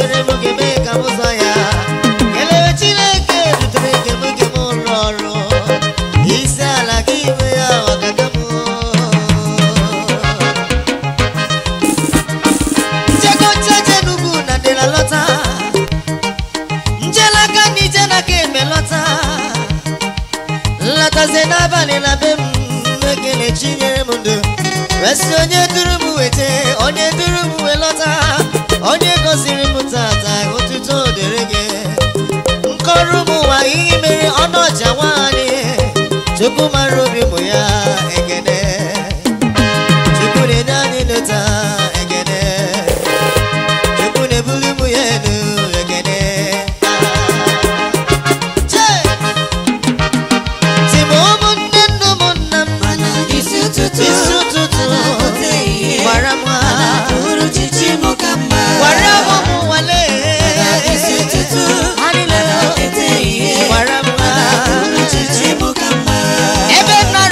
dutere m gị mee ka m ụzọ ya kelewe Chineke dutere gị m gị m ụlọ ọrụ isi ala gị iwe ya ọgaga m njegocha jenugwu na dịla lọta njelaka n'ije na ka eme lọta nlataze n'abalị na be m ekele chinyere m ndụ wesi onye duru m wete onye duru m welọta onye gọziri m tata otuto dịrị gị nkọrọ m ụwa ihe mere ọnọja nwaanyị Chukwu mara obi m ya ekene Chukwu na-enye anyị leta ekene Chukwu na-ebuli m ya elu ekene tim ụmụnne nne ụmụnna m isi ụtụtụ gwara m gwara m ụmụ nwale isi ụtụtụ gwara m ebe nna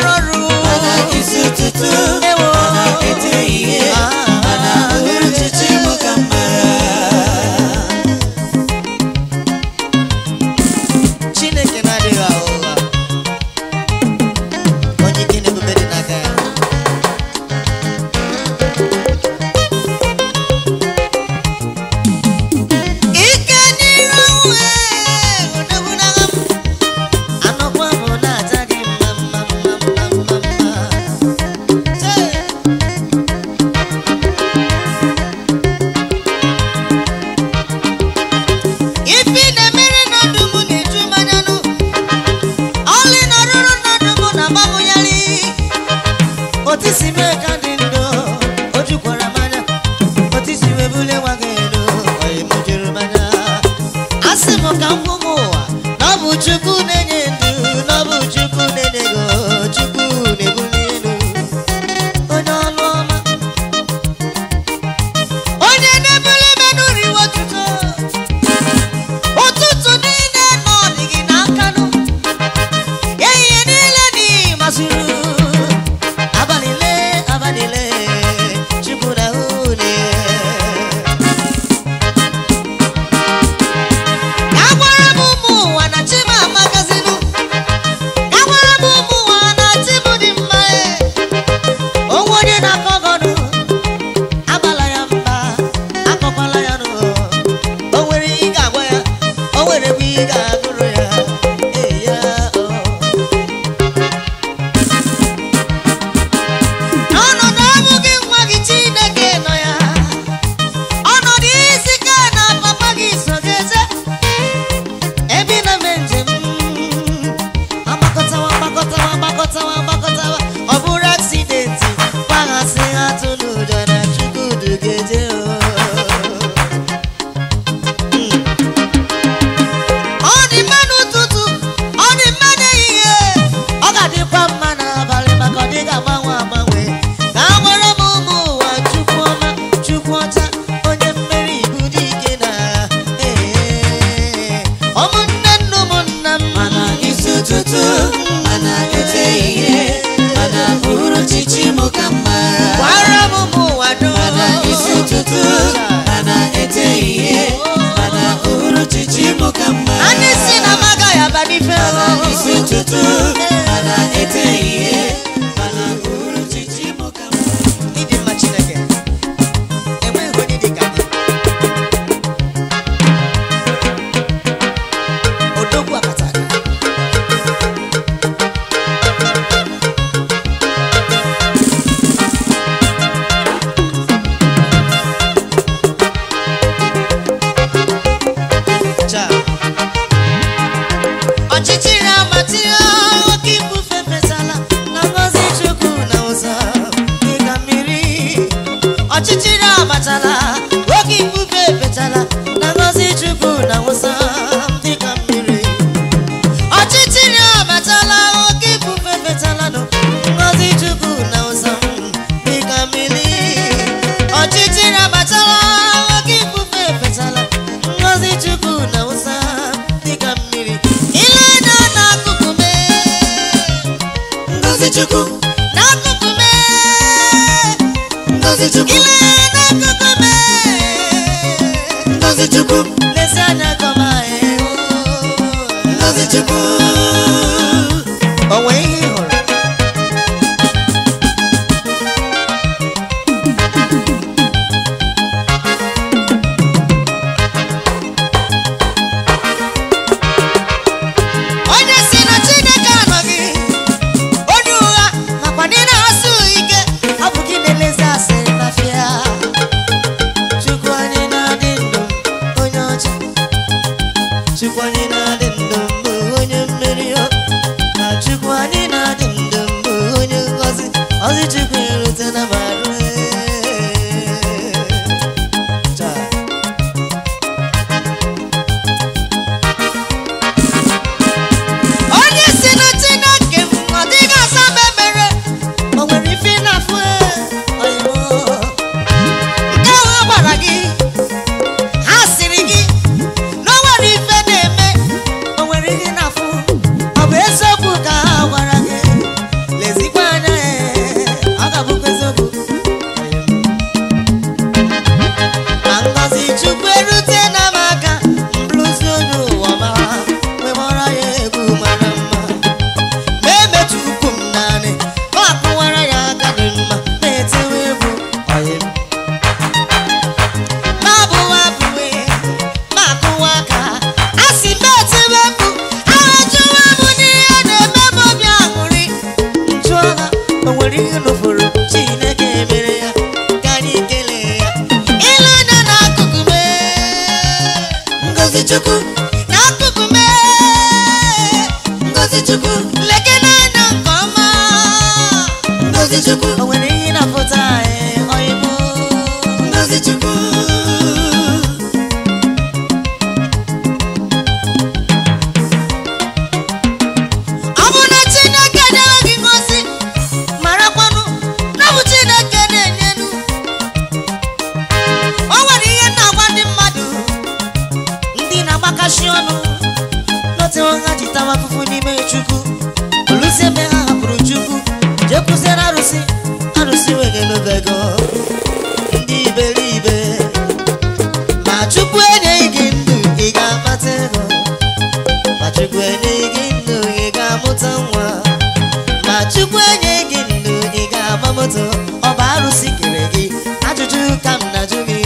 moto ọ bụ arụsị kere gị ajụjụ ka m na-ajụ gị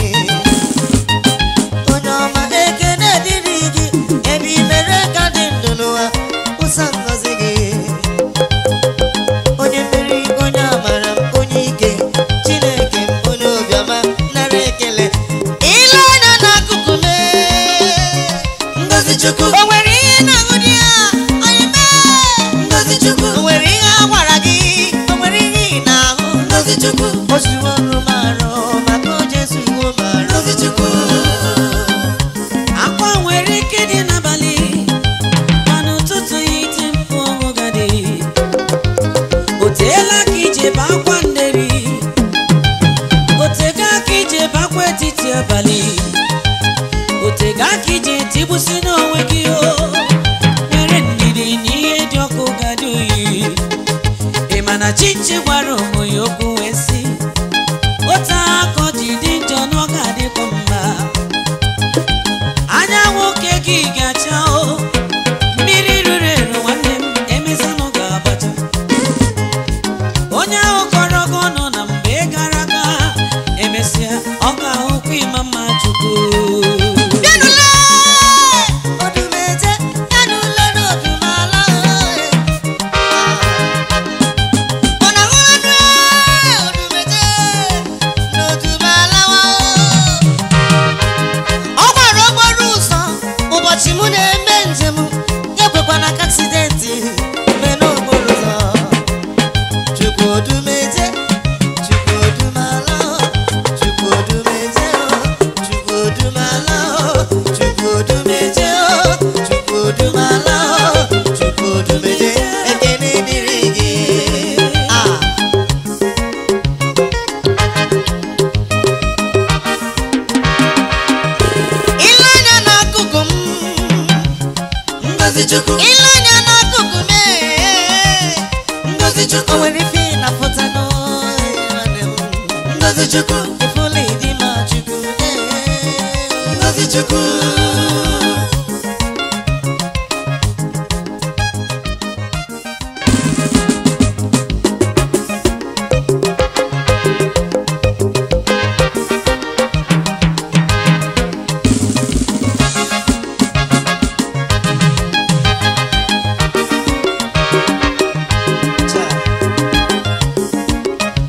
onye ọma ekene dịrị gị ebe i mere ka dị ndụ n'ụwa ụsa ngọzi gị onye mmeri onye amara m onye ike Chineke m onye obiọma nara ekele ile anya n'akụkụ m Ngozi Chukwu o nwere ihe na-aṅụ di ya onye mee Ngozi Chukwu o nwere ihe a gwara gị o nwere ihe ị na-ahụ Ngozi Chukwu o zuwo ọrụ m arụ maka o Jesu iwu m arụ Ngozi Chukwu akwa nwere ike dị n'abalị mana ụtụtụ ya iti mkpu ọnwụ gadị o teela ka ije bụ akwa nderi o tega ka ije bụ akwa etiti abalị o tega ka ije tigbusi n'onwe gị o nwere ndidi n'ihe dị ọkụ gadị oyi ị ma na chichi gwara ụmụ ya okwu wee sị otu aka ji dị njọ na ọ ga-adịkwa mma anyanwụ oke gị ga-acha o mmiri ruru eru nwanne m emezanụ ga-agbacha onye ahụ kọrọ gị ọnụ na mgbe gara aga emesịa ọ ga-ahụkwa ịma mma Chukwu Bịanụle odumeje bịanụle n'odumala ọ na-ahụrụ odumeje n'odumala ọ gbara okporo ụzọ ụbọchị mụ na-eme njem ekwekwana ka aksidenti mee n'okporo ụzọ Chukwu odumeje Chukwu odumala Chukwu odumeje Chukwu odumala Chukwu odumeje Chukwu odumala Chukwu odumeje ekene dịrị gị ile anya n'akụkụ m Ngozi Chukwu ile anya n'akụkụ m Ngozi Chukwu o nwere ife ị na-apụta n'ọnụ m Ngozi Chukwu ifụla ịdị ma Chukwu Ngozi Chukwu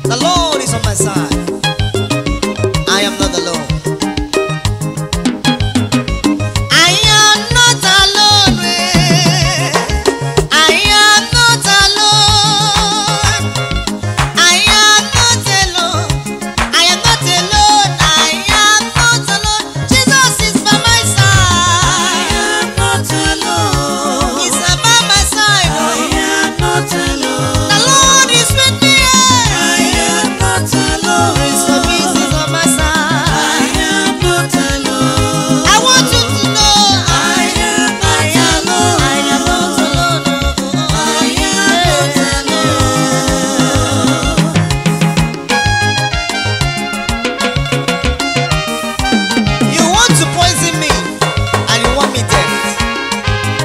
The Lord is on my side. I am not alone. I am not alone. I am not alone. I am not alone. I am not alone. I am not alone. Jesus is by my side. I am not alone. He's by my side. I am not alone. The Lord is with me. I am not alone. His peace is on my side. I am not alone. I want you to know I am not alone. I am not alone. I am not alone. You want to poison me and you want me dead.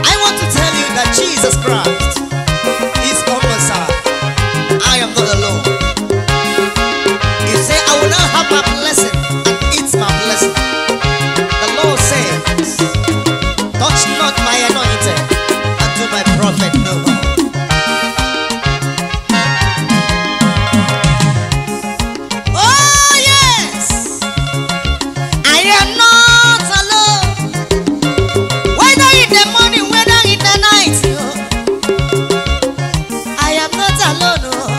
I want to tell you that Jesus Christ is on my side. I am not alone. You say I will not have my blessing and it's my blessing. The Lord says, touch not my anointed and do my prophet no harm. Oh yes, I am not alone. Whether in the morning, whether in the night, I am not alone.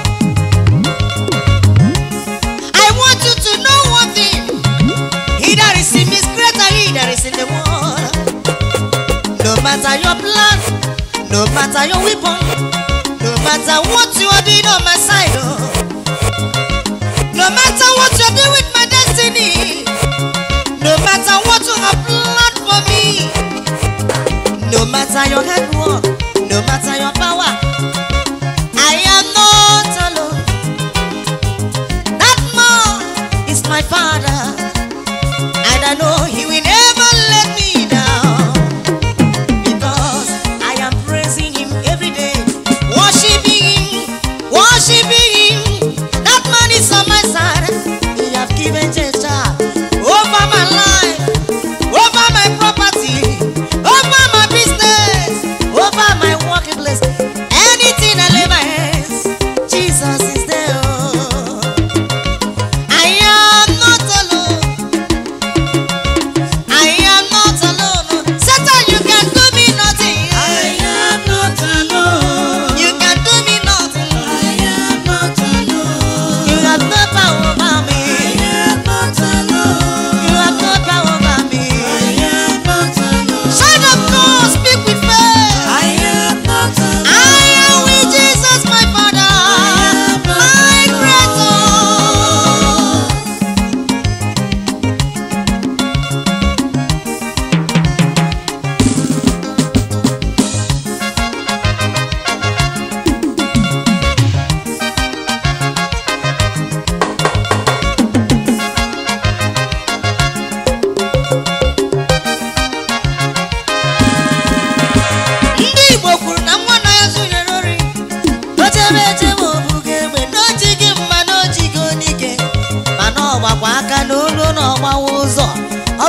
I want you to know one thing. He that is in me is greater he that is in the world. No matter your plan, no matter your weapon, no matter what you are doing on my side, no matter what you're doing with my destiny, no matter what you have planned for me, no matter your hard work, no matter your power, I am not alone. That man is my Father, and I know He will never let me down, because I am praising Him every day, worshiping Him. That man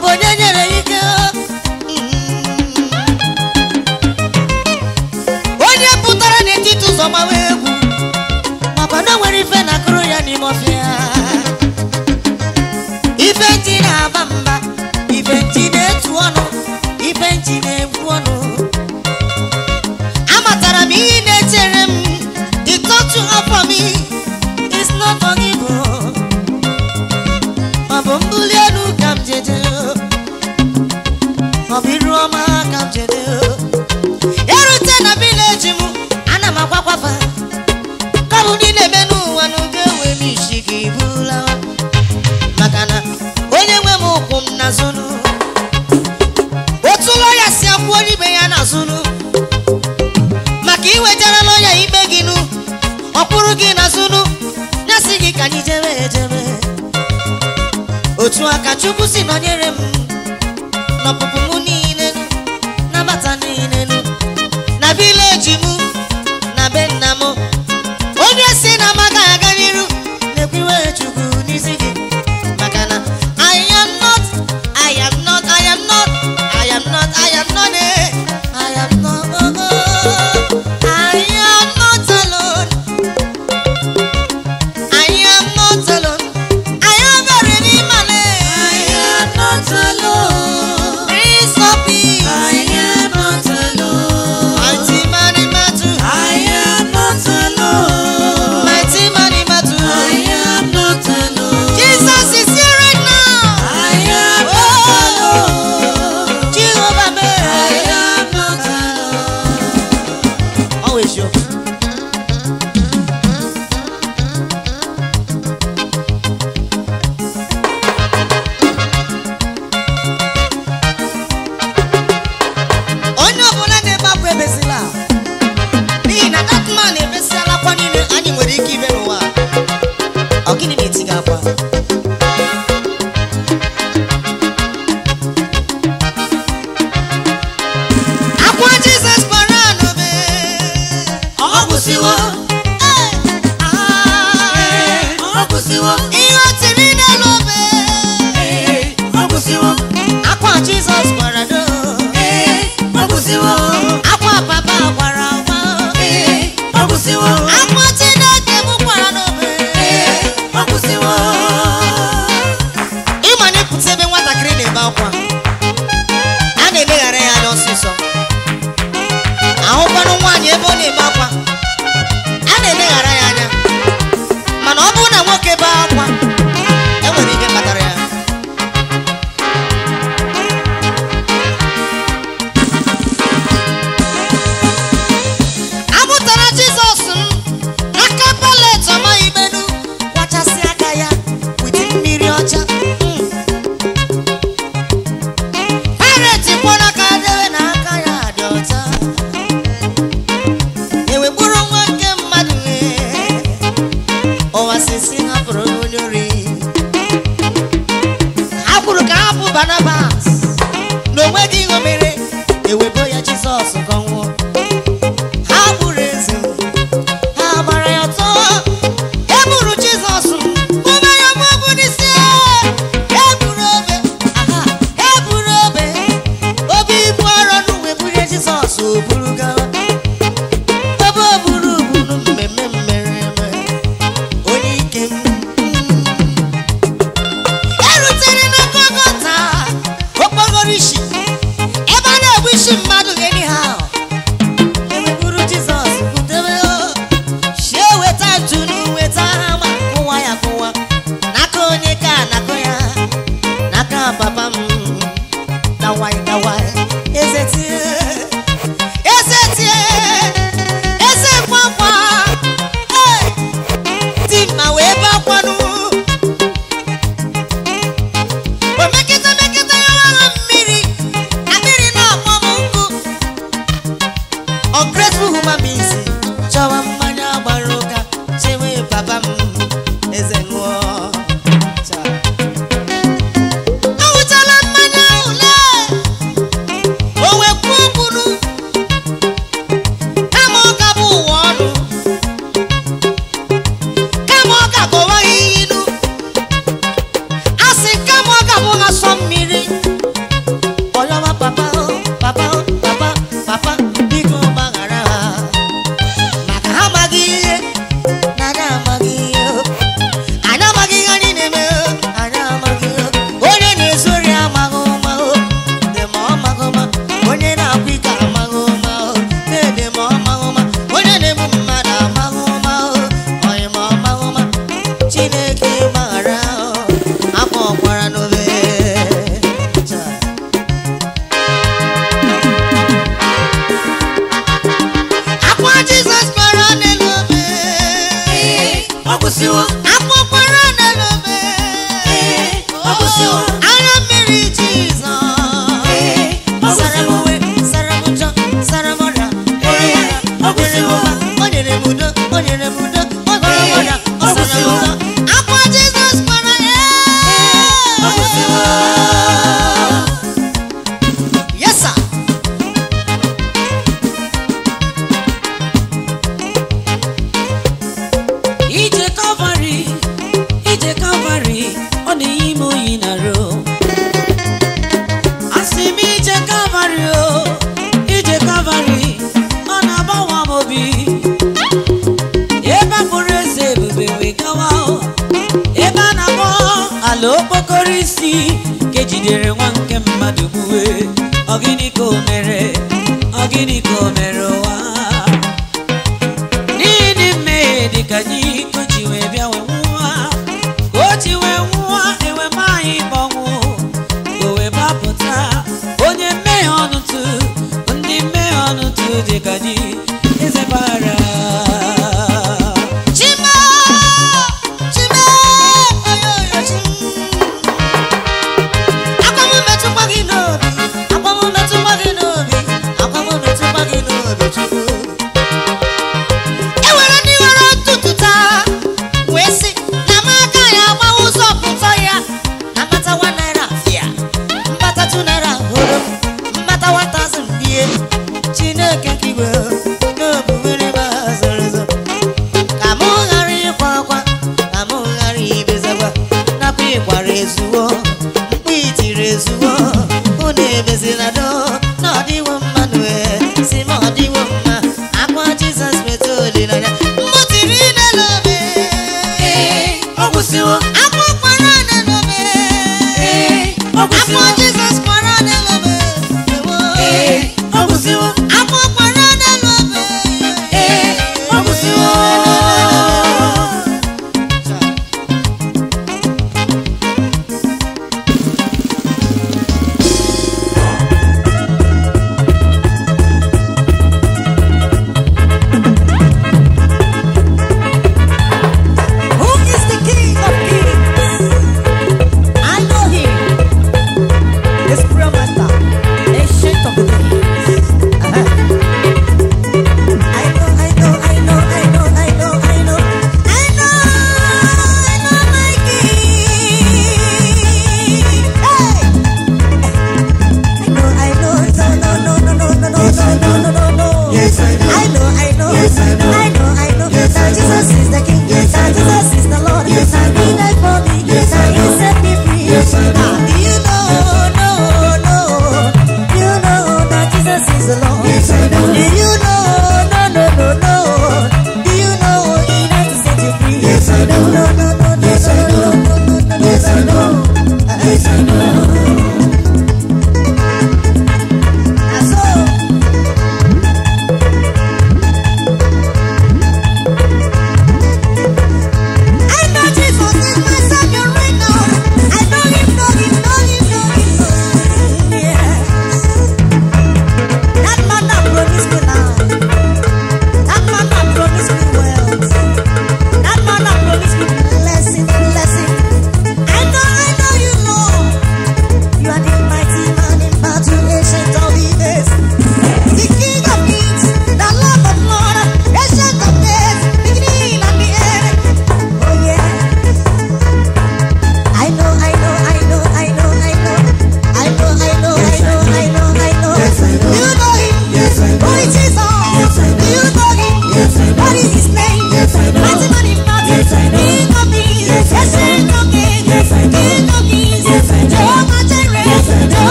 bụ onye nyere ike onye pụtara n'etiti ụzọ gbawa egwu makwa na nwere ife na-akụrụ ya n'ime ọfịa ife ntị na-aba mba ife ntị na-etu ọnụ ife ntị na-egbu ọnụ amatara m ihe na-echere m the thought you have for me is not forgivable ọ bụ mbuli elu ka m jede ọ bụ iru ọma ka m jede erute na village m ana m akwakwafa ka bụ ndị na-eme n'ụwa n'oge enwe m isi ka ibula maka na onye nwe m ụkwụ m na zunu otu lọya si akwụ onye ibe ya na zunu maka iwetara lọya ikpe gị nụ ọkpụrụ gị na zunu nyasị gị ka anyị jebe ejebe otu aka Chukwu si nọnyere m n'ọpụpụ m niile nabata niile na vileji m na be nna m onye si na maga aga n'iru na-ekwiwe Chukwu n'isi gị maka na I am not alone. I am not alone. I am very male. I am not alone. Prince of Peace. I am not alone. Mighty man in battle. I am not alone. Mighty man in battle. I am not alone. Jesus is here right now. I am not alone. Jehovah me. I am not alone. Always you. jidere nwa nke mmadụ gbuwe. Ọ gịnị ka o mere? Ọ gịnị ka o mere ụwa? N'ihi mmehie dị ka anyị ka o ji wee bịa wee nwụọ. Ka o ji wee nwụọ ewe ma anyị gbanwụ. Ka o wee gbapụta onye mmehie ọnụtụ, ndị mmehie ọnụtụ dị ka anyị eze bara. Yes, I know.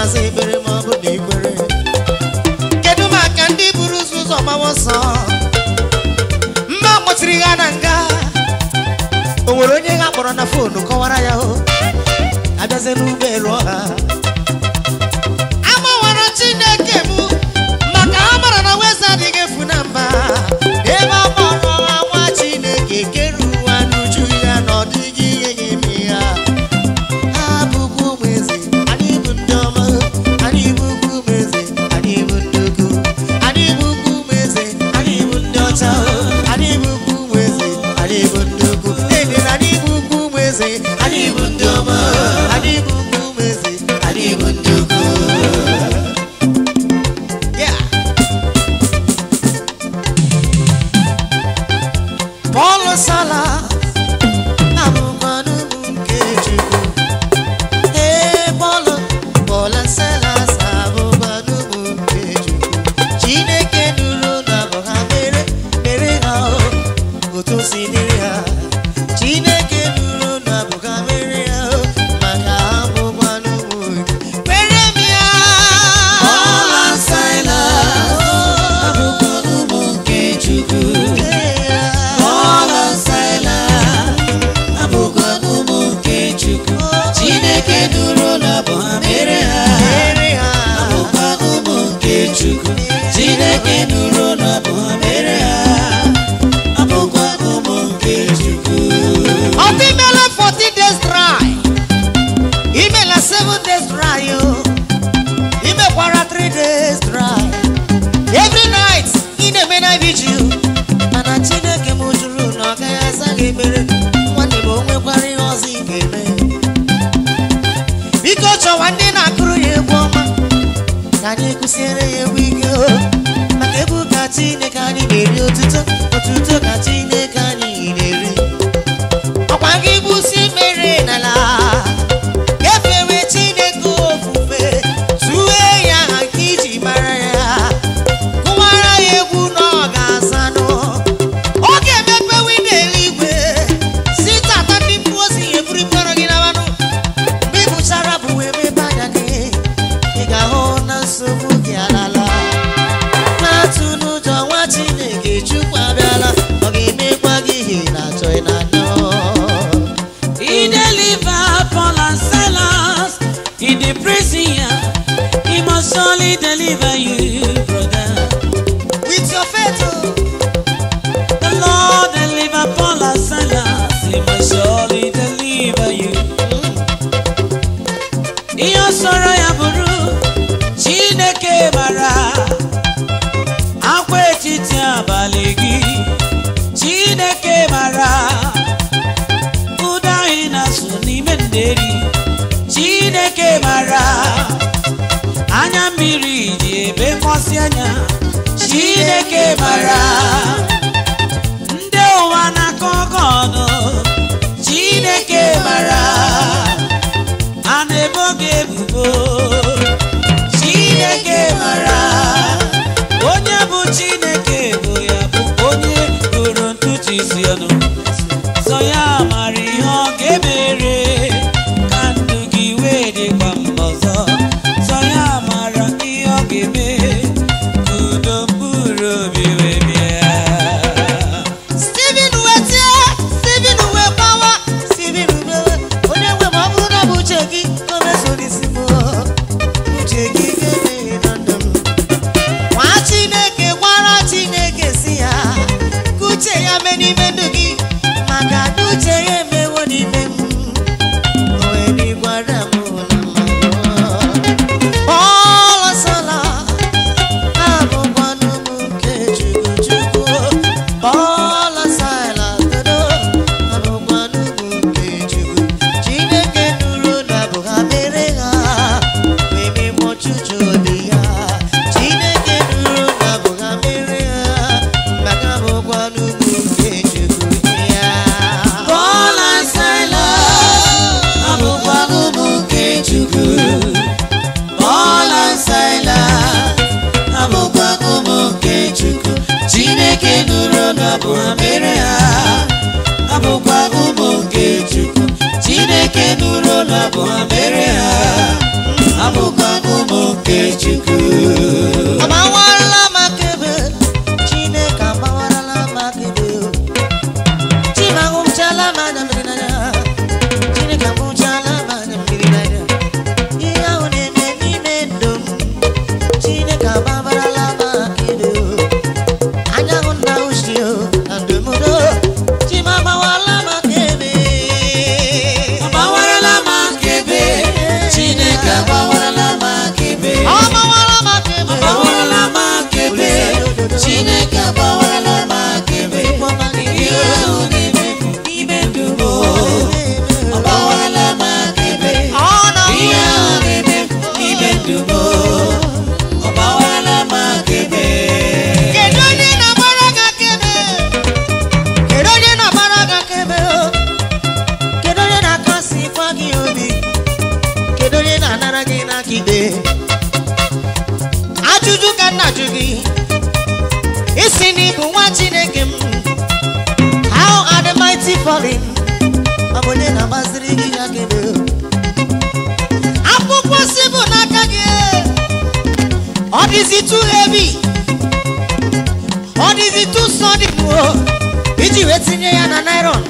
ga-aza ekpere ma ọ bụ na ikwere. Kedu maka ndị buru ụzọ gbawa ọsọ mgbe a kpọchiri ha na nga? O nwere onye ha kpọrọ na fonu kọwara ya o abịazie n'ụgbọ elu ọha. Amawara Chineke m maka ha mara na weza adịghị efu na mba. Ebe ọ kpọrọ nwa Chineke kere ụwa n'uju ya na ọ dịghị ihe ga-eme ya. Ha bụkwa ụmụ eze, anyị bụ ndị ọma. Anyị bụkwa ụmụ eze, anyị bụ ndị ukwu. Anyị bụkwa ụmụ eze, anyị bụ ndị ọcha. Anyị bụkwa ụmụ eze, anyị bụ ndị ukwu. N'ihi na anyị bụkwa ụmụ eze, anyị bụ ndị ọma. Anyị bụkwa ụmụ eze, anyị bụ ndị ukwu. Paul Sala abụkwanụ m nke Chukwu. Paul Sala abụkwanụ m nke Chukwu. Chineke nụrụ na bụ ha mere ha otu o si dịrị ha. Chineke nụrụ na bụ ha mere ha maka ha bụkwanụ m. Kwere m ya. Paul Sala abụkwanụ m nke Chukwu. Chineke nụrụ na bụ ha mere ha abụkwanụ ụmụ nke Chukwu. Chineke nụrụ na bụ ha mere ha abụkwanụ ụmụ nke Chukwu. Ọ bụ imela 40 days dry, imela 7 days dry, imekwara 3 days dry. Every night ị na-eme na vigil, mana Chineke m jụrụ na ọ gaghị aza gị ekpere. Nwanne m o nwekwara ihe ọzọ ị ga-eme. Biko chọwa ndị na-akụrụ ya egwu ọma ka anyị kụsiere ya egwu ike maka egwu ka Chineke anyị na-eri otuto ka Chineke anyị na-eri. Ọkwa gị gbusi mere n'ala efere Chineke ofufe tue ya ha nke iji mara ya, kụwara ya egwu na ọ ga-azanụ. Ọ ga-emepe windo eluigwe si tata ndị mmụọ ozi ya eburu mkpọrọ gị n'abanụ. Chara bụ emebe anya gị, ị ga-ahụ na nsogbu gị alala. Na-atụ n'ụjọ nwa Chineke Chukwu abịala, ọ ga-emekwa gị ihe na-achọ ịnanya. He deliver Paul and Silas in the prison. He must surely deliver you, brother. With your faith, The Lord deliver Paul and Silas. He must surely deliver you. Ihe sọrọ ya bụrụ Chineke mara akwa etiti abalị gị. Chineke mara ụda anyị na-asụ n'ime nderi. Chineke mara anya mmiri ji ebe mkpọsị anya. Chineke mara ndị ụwa na-akọ ọkọ ọnụ. Chineke mara a na-ebo gị ebubo. Chineke mara onye bụ Chineke bụ ya bụ onye gụrụ ntutu isi ọnụ. Sọ ya mara ihe ọ ga-emere ka ndụ gị wee dịkwa mma ọzọ. Sọ ya mara ihe ọ ga-eme ka udo mkpụrụ obi wee bịa. nke Chukwu. Abawarala makebe, Chineke abawarala makebe. Chimagumchala madamrinaya, Chineke agumchala madamrinaya. Iya uneme nimendum, Chineke abawarala makebe. Anya hunda ushio, andemudo, Chimabawala makebe. Abawarala makebe, Chineke abawarala makebe. Abawala makebe, Abawarala makebe, Chineke abawarala makebe. Ihe oneme n'ime ndụ m. Abawarala makebe. Ihe oneme n'ime ndụ m. Abawarala makebe. kedu onye na-agbara gị akaebe? Kedu onye na-agbara gị akaebe? Kedu onye na-akasikwa gị obi? Kedu onye na-anara gị n'aka ikpe? Ajụjụ ka nna jụ gị, isi na ịbụ nwa Chineke m. How are the mighty falling? Ọ bụ onye na-agbaziri gị akaebe? Akwụkwọ si bụ n'aka gị, ọ dịzi too heavy, ọ dịzi too solid iji wee tinye ya na nylon.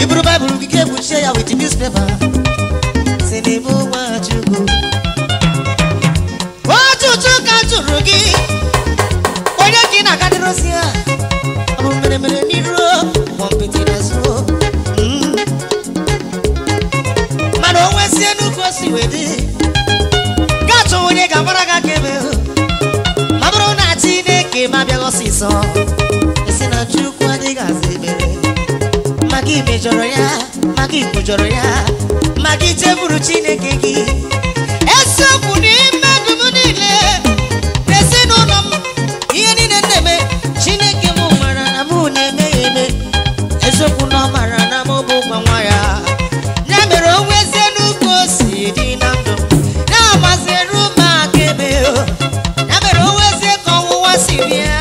Iburu Baịbụl gị ga-ekpuchie ya with newspaper. Si n'ime nwa Chukwu. Ọtụtụ ka jụrụ gị, onye ka ị na-agadịrozi ya? Ọ bụ mere n'iru, kpọmpịtị n'azụ. Mana o nwezie nnukwu osi wee dị, ga-achọ onye ga-agbara gị akaebe. Ma bụrụ na Chineke ma bịaghị ọsịsọ, esi na Chukwu adịghị aza ebere. Maka imejọrọ ya, maka ikwujọrọ ya, maka ichefuru Chineke gị. Eziokwu n'ime ndụ m niile, n'ezinụlọ m, ihe niile na-eme, Chineke m mara na mụ na-eme ya eme. Eziokwu na ọ mara na mụ bụkwa nwa ya. Ya mere o nwezie nnukwu osi dị na ndụ m, na-agbaziri m akaebe. Ya mere o nwezie ka ọnwụnwa si bịa,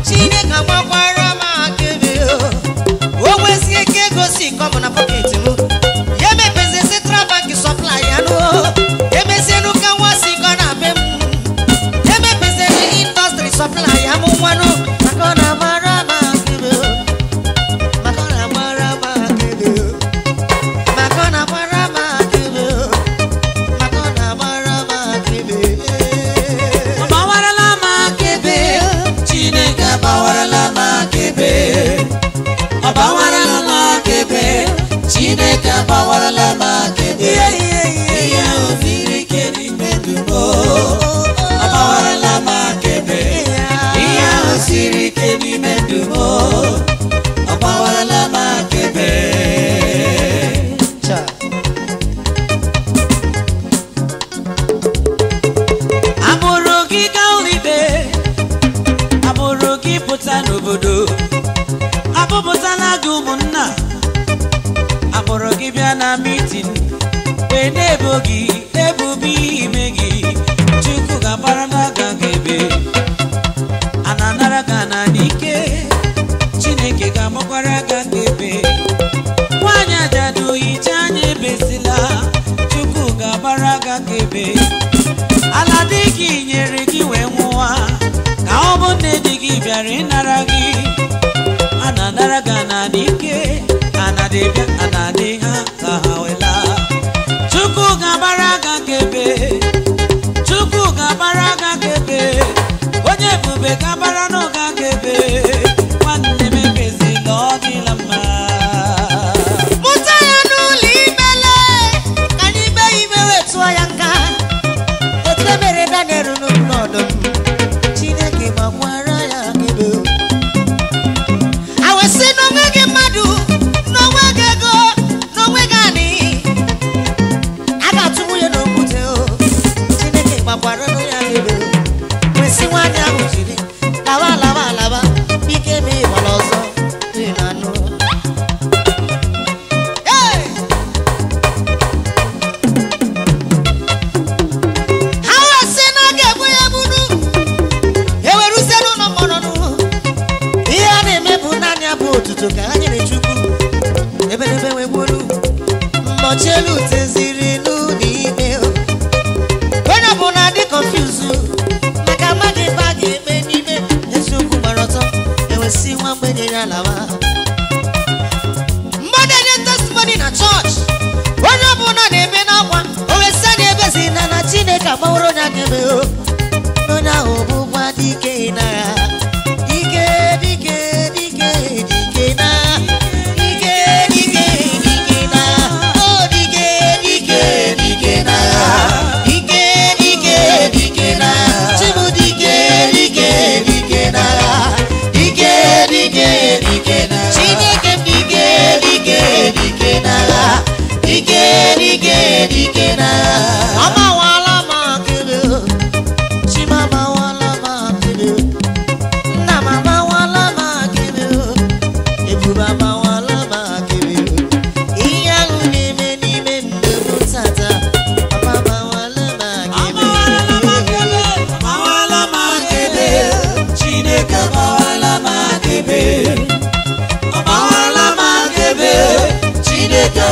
Chineke agbakwara m akaebe. O nwezie ka ego si kọmụ na pọket m, ya emepezie Central Bank supply ya nụ. Emezienụ ka nwa si kọ na be m, emepezie industry supply ya mụ nwanụ. Maka ọ na-agbara m akaebe, maka ọ na-agbara m akaebe, maka ọ na-agbara m akaebe, maka ọ na-agbara m akaebe. Abawarala makebe, Chineke abawarala makebe. Abawarala makebe, Chineke abawarala makebe. Ihe ahụ siri ike n'ime ndụ m. Abawarala makebe. Ihe ahụ siri ike n'ime ndụ m. Abawarala makebe. Cha. Amụrụ gị gaa ụlọikpe, amụrụ gị pụta n'obodo, abụpụtala gị ụmụnna, amụrụ gị bịa na mitin, wee na-ebo gị ebubo ime gị. Chukwu ga-agbara n'aka gị ebe, a na-anara gị ana n'ike, Chineke ga-agbakwara gị aka ebe. Nwaanyị ajadu hicha anya ebesila, Chukwu ga-agbara gị aka ebe. Ala dị gị nyere gị wee nwụwa, ka ọ bụ nne di gị bịara ịnara gị, a na-anara gị ana n'ike, ana dị bịa ana dị ha ka ha wela. Chukwu ga-agbara gị aka ebe, Chukwu ga-agbara gị aka ebe, onye ebube ga-agbara n'oge aka ebe. Nwanne m ebezila, ọ dịla mma. Mụta ya n'ụlọ imele, ka anyị mee ime wee tụọ ya nga. Otu e mere Daniel n'ụlọ ọdụm, Chineke gbakwara ya akaebe. ya lawa. Mother did testimony na church. One of one na ebe na kwa. O we send ebe si na na Chineke mawro nya kebe o. No na obu kwa dike na. Dike na.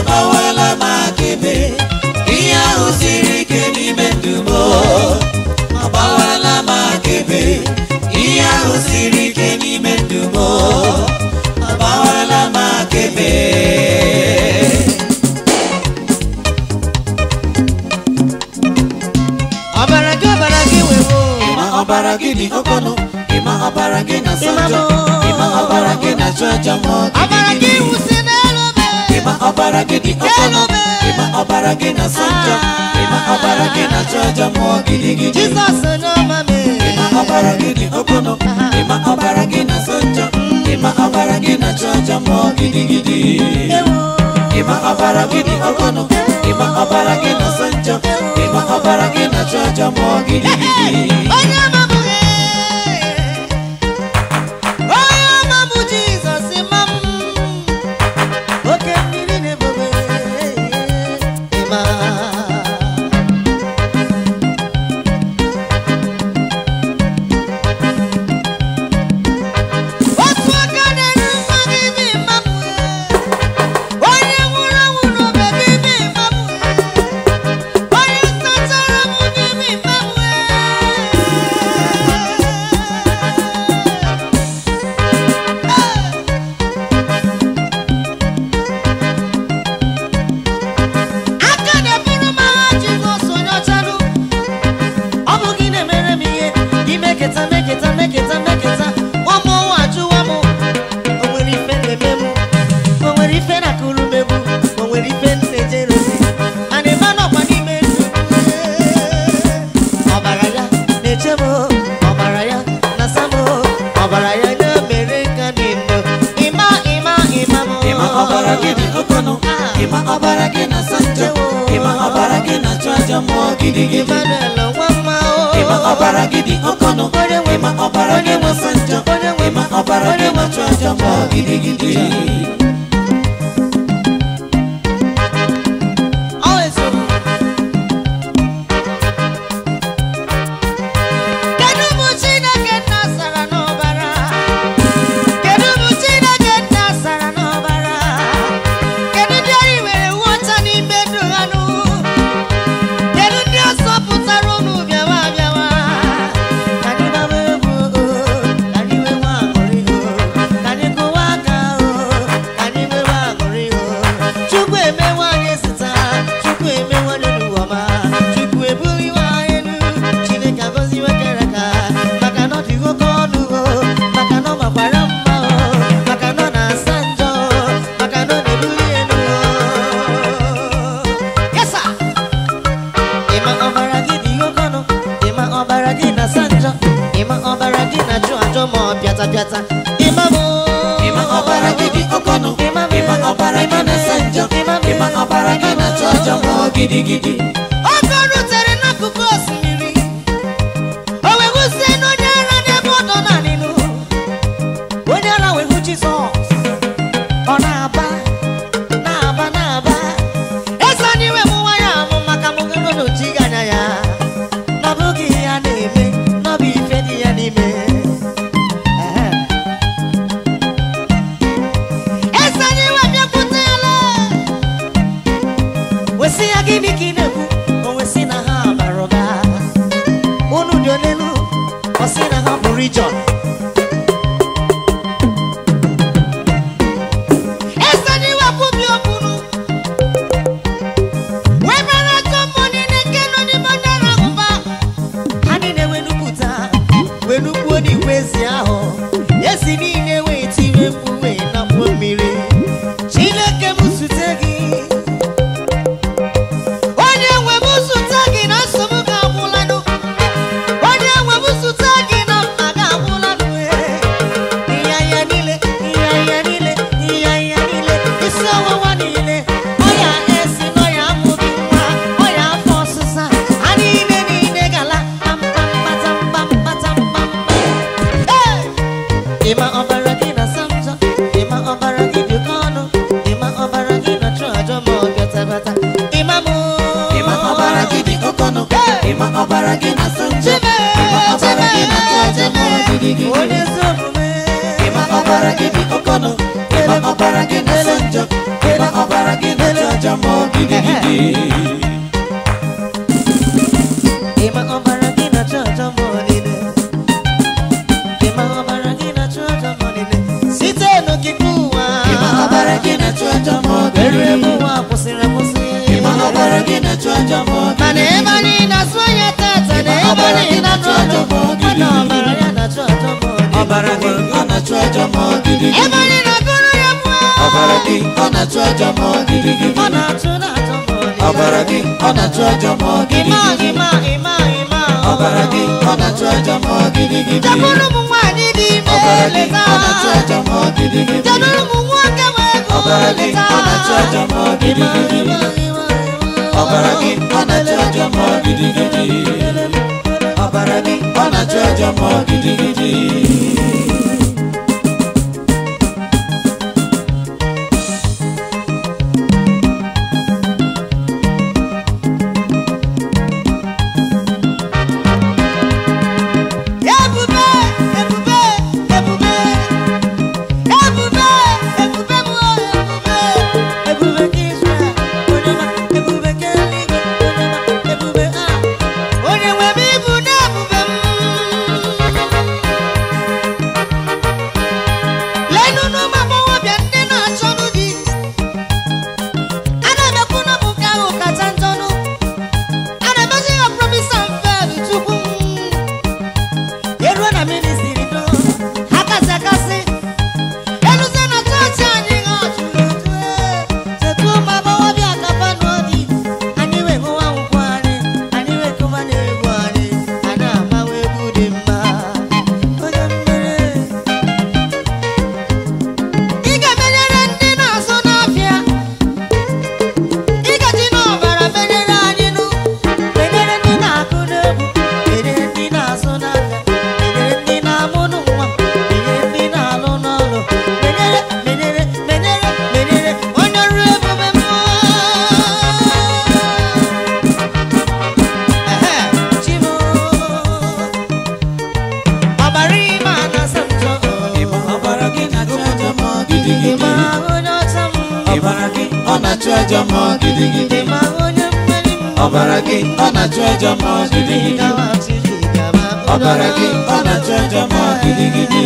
Bawala makebe iya usiri ke ni mendumo bawala makebe iya usiri ke ni mendumo bawala makebe abaragi wewo ima abaragi ni okono ima abaragi na sanjo ima abaragi na choja mo abaragi usinelo Ima abaragi di okono, ima abaragi na sanjo, ima abaragi na choja mo gidi gidi. Jesus no mame. Ima abaragi di okono, ima abaragi na sanjo, ima abaragi na choja mo gidi gidi. Ima abaragi di okono, ima abaragi na sanjo, ima abaragi na choja mo gidi gidi. Oya mamu Oya mamu Jesus imam. Okay. Ima abaragi di okono, ima abaragi na sanjo, ima abaragi na choja mo gidi gidi. Ima abaragi di okono, ima abaragi na sanjo, ima abaragi na choja mo gidi gidi. Okono tere na kukosi miri. Owe useno nyara ne bodo na ninu. Onyara we Jesus. Onaba, naba. Esa niwe muwa ya mu maka mugano no chiganya ya. Nabugi ya neme, nabi fedi ya neme. Region. Ima ọbara gị na-asọ njọ. Ima ọbara gị na-achụ aja mmụọ gidigidi. Ima ọbara gị dị ọkọnọ. Ima ọbara gị na-asọ njọ. Ima ọbara gị na-achụ aja mmụọ gidigidi. Ima ọbara gị na-achụ aja mmụọ niile. Ima ọbara gị na-achụ aja mmụọ niile. Site n'okike ụwa. Ima ọbara gị na-achụ aja mmụọ gidigidi. Ere ụwa kwụsịrị akwụsị. Ima ọbara gị na-achụ aja mmụọ gidigidi. Mana ebe anyị na-asụ anya tata na ebe anyị na-achụ aja mmụọ gidigidi. Ọbara ya na-achụ aja mmụọ gidigidi. Ọbara gị ọ na-achụ aja mmụọ gidigidi. Ebe anyị na-agụrụ ya mmụọ. Ọbara gị ọ na-achụ aja mmụọ gidigidi. Ọ na-achụ aja mmụọ niile. Ọbara gị ọ na-achụ aja mmụọ gidigidi. Ima. Ọbara gị ọ na-achụ aja mmụọ gidigidi. Jaburu m nwaanyị dị ime Ọbara gị leta. ọ na-achụ aja mmụọ gidigidi. Jaburu m nwoke wee ego Ọbara gị leta. ọ na-achụ aja mmụọ gidigidi. Ọbara gị ọ na-achụ aja mmụọ gidigidi. Ọbara gị ọ na-achụ aja mmụọ gidigidi. Ọbara gị ọ na-achụ aja mmụọ gidigidi. Ọbara gị ọ na-achụ aja mmụọ gidigidi.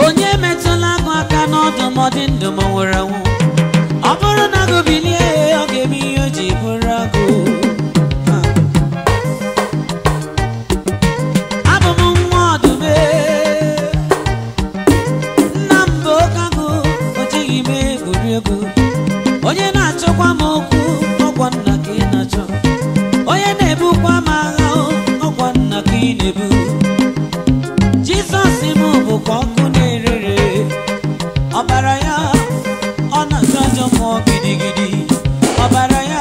Onye metụla agụ aka n'ọdụmọdụ ndụ m nwere nwụ. Ọ bụrụ na agụ bilie ọ ga-eme ihe o ji bụrụ agụ. Abụ m nwa ọdụme. Nna m bụ oke agụ, o jighị m egwuri egwu. Onye na-achọkwa m okwu ọgwa nna ka ị na-achọ. Onye na-ebukwa m agha ọgwa nna ka ị na-ebu. Jizọs m bụkwa ọkụ na-erere. Ọbara ya ọ na-achụ aja mmụọ gidigidi. Ọbara ya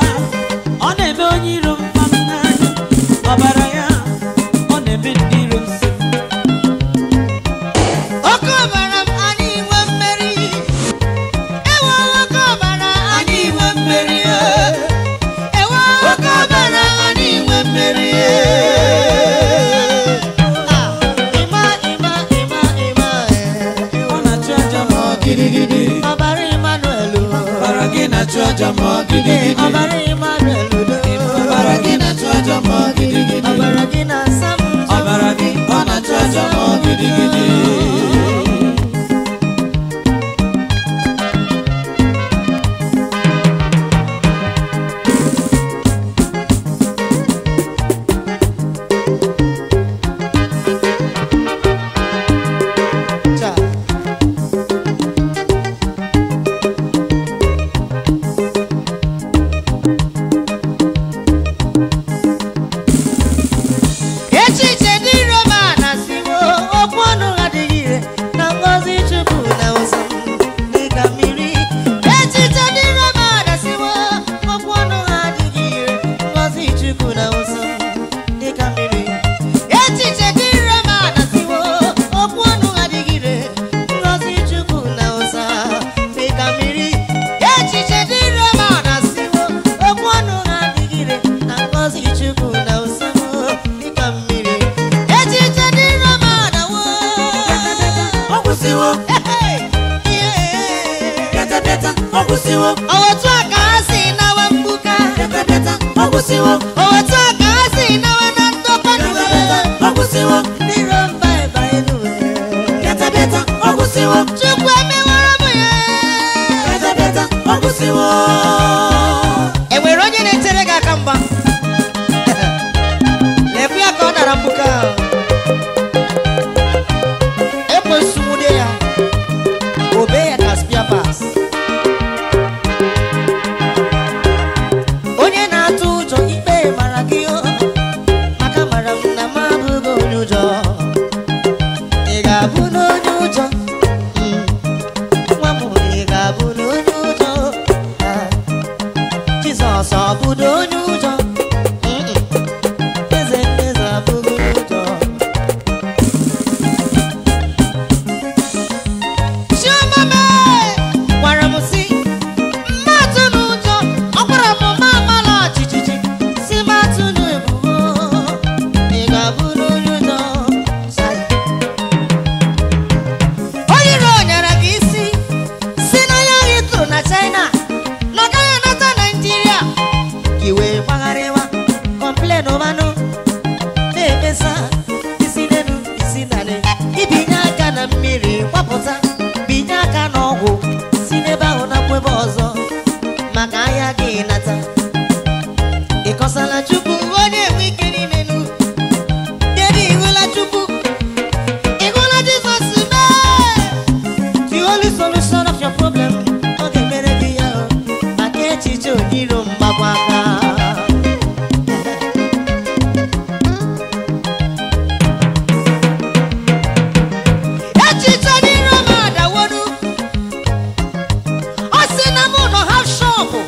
ọ na-eme onye iro mma m n'anya. Ọbara ya ọ na-eme ndị iro m si. Oke ọbara m anyị nwe mmeri. Ewe oke ọbara anyị nwe mmeri. Ewe oke ọbara anyị nwe mmeri. Ọ na-achụ aja mmụọ gidigidi. Ọbara Emmanuel. Ọbara gị na-achụ aja mmụọ gidigidi. Ọbara Emmanuel. Ọbara gị na-achụ aja mmụọ gidigidi. Ọbara gị na-asa m njọ. Ọbara gị ọ na-achụ aja mmụọ gidigidi. Echiche dị Roma na siwo okwu ọnụ adịghị otu aka ha si nawa mbuka otu aka ha si nawa na ndokwa ndị romba eba elu Chukwu emewara m ya enwere onye na-etere gị aka mgba na-ekwu ya ka ọ dara mbuka ekwensu nwude ya obe ya ka spia pas onye na-atụ ụjọ ikpe mara gị maka mara m na m abụghị onye ụjọ ị ga-abụ n'onye ụjọ nwa m ị ga-abụ n'onye ụjọ Jizọs ọ bụdo onye ụjọ eze eze abụghị ụjọ Chioma gwara m si mmatụ n'ụjọ ọ gwara m ma amala ọchịchịchị si matụ n'ebubo ị ga-abụ n'onye ụjọ onye iro nyara gị isi si na ya anyị tụrụ na China na ọ gaghị anata Naịjirịa ka iwe gbagharịwa kọmplen ụmanụ na-ekpesa isi n'elu isi n'ala ibinye aka na mmiri gbapụta binye aka n'ọgwụ si n'ebe ahụ nakwa ebe ọzọ maka ahịa gị nata ịkọsala Chukwu onye enwe ike niile nu debi ịhụla Chukwu ịhụla Jizọs mee the only solution of your problem ọ ga-emere gị ya maka echiche onye iro mgbakwa aka echiche onye iro m adawonu ọ sị na mụ nọ ha shọpụ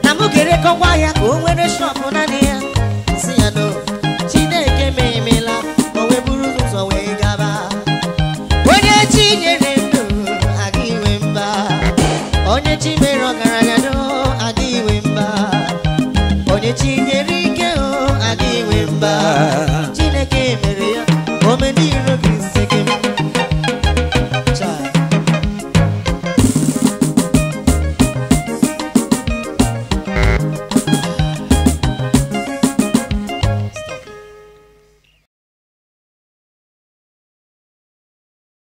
na mụ ga-erekọkwa ya ka o nwere shọpụ naanị ya si ya no Chineke ma emela o wee buru ụzọ wee gaba onye chi nyere ndụ aga iwe mba onye chi mere ọgaranya no aga iwe mba onye chi nyere ike aga iwe mba